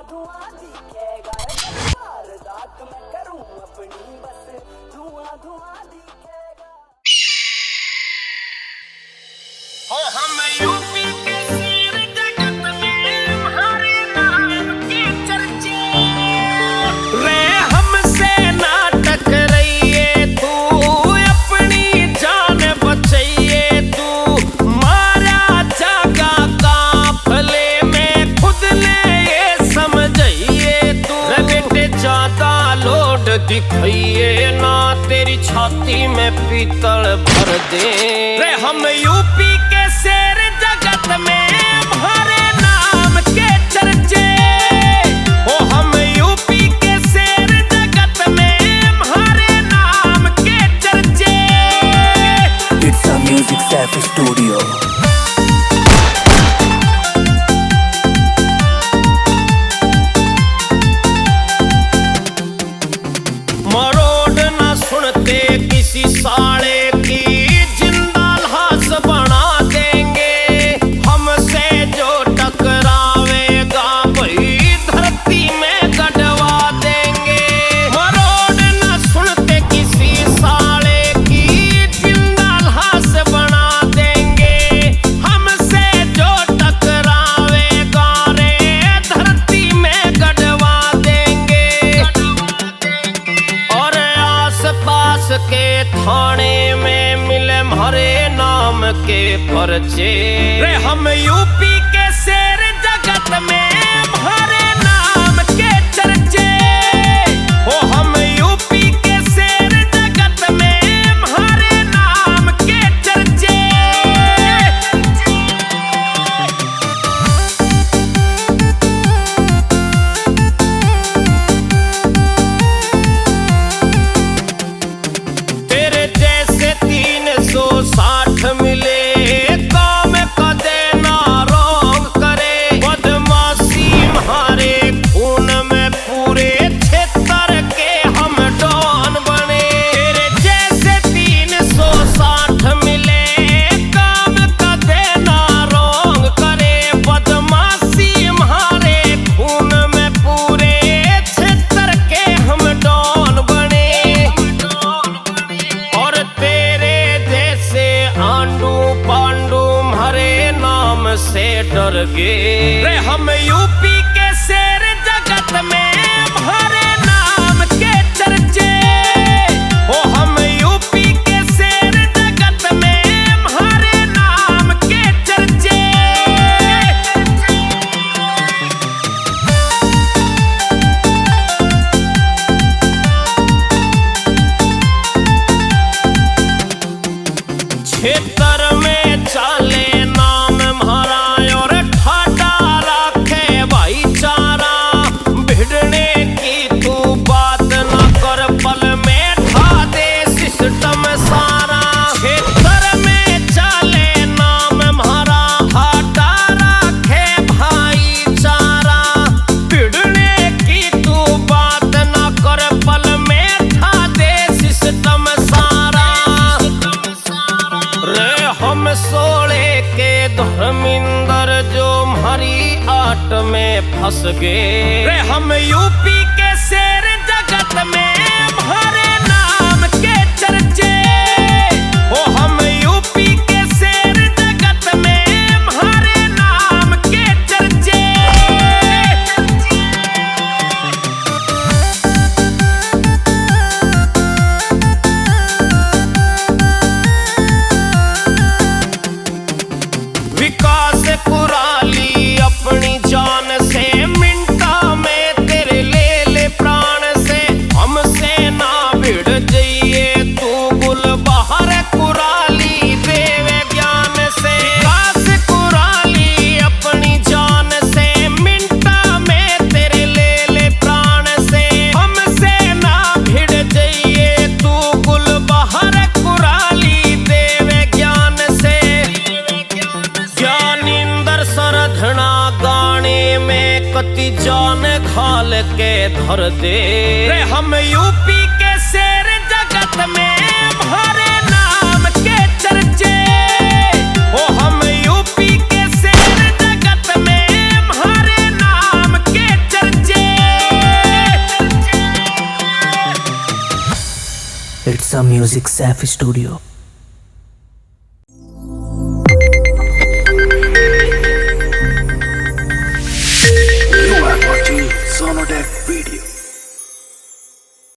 धुआं दिखेगा रात में करूं अपनी बस धुआं धुआं दिखेगा। हो हम यूपी के शेर जगत में हमारे नाम के चर्चे रे हमसे ना टकराइए तू अपनी जान बचाइए तू मारा जागा काफले में खुद ने ये समझाइए तू रे बेटे ज्यादा लोड दिखाइए ना तेरी छाती में पीतल भर दे रे हम यूपी के शेर जगत में हमारे नाम के चर्चे ओ हम यूपी के शेर जगत में हमारे नाम के चर्चे। It's a Music Safe Studio. मरोड़ न सुनते किसी साले की जिंदा लाश बना देंगे हमसे जो टकरावेगा वही धरती में गड़वा देंगे। मरोड़ न सुनते किसी साले की जिंदा लाश बना देंगे हमसे जो टकरावेगा रे धरती में गड़वा देंगे। और आस पास के थाने में मिले हमारे नाम के पर्चे रे हम यूपी के शेर जगत में हमारे नाम के चर्चे ओ हम यूपी के शेर जगत में हमारे नाम के चर्चे। तेरे जैसे 360 मिले काम का देना रोंग करे बदमाशी हमारे खून में पूरे क्षेत्र के हम डॉन बने। तेरे जैसे 360 मिले काम का देना रोंग करे बदमाशी हमारे खून में पूरे क्षेत्र के हम डॉन बने। और तेरे जैसे आंडू पांडू हमारे नाम से डर गए रे हम यूपी के शेर जगत में हमारे नाम के चर्चे ओ हम यूपी के शेर जगत में हमारे नाम के चर्चे। क्षेत्र में चाले नाम हमारा और ठाडा रखे भाईचारा भिड़ने की तू बात न कर पल में ठा दे सिस्टम सारा। क्षेत्र में चाले नाम हमारा ठाडा रखे भाईचारा भिड़ने की तू बात न कर पल में ठा दे सिस्टम सारा। रे हम सोले के धर्मिंदर जो हमारी आट में फंस गए रे हम यूपी के शेर जगत में हमारे नाम के चर्चे ओ हम यूपी के शेर जगत में हमारे नाम के चर्चे। विकास कुराली अपनी जान से मिनटा में तेरे ले प्राण से हमसे ना भिड़ जाइए तू गुल बाहर कुराली देवे ज्ञान से। विकास कुराली अपनी जान से मिनटा में तेरे ले प्राण से हमसे ना भिड़ जाइए तू गुल बाहर कुराली देवे ज्ञान से। ज्ञानिंदर सरधना गाने में कति जान खाल के धर दे रे हम यूपी के शेर जगत में हमारे नाम के चर्चे ओ हम यूपी के शेर जगत में हमारे नाम के चर्चे। It's a Music Safe Studio. You are watching Sonodec video.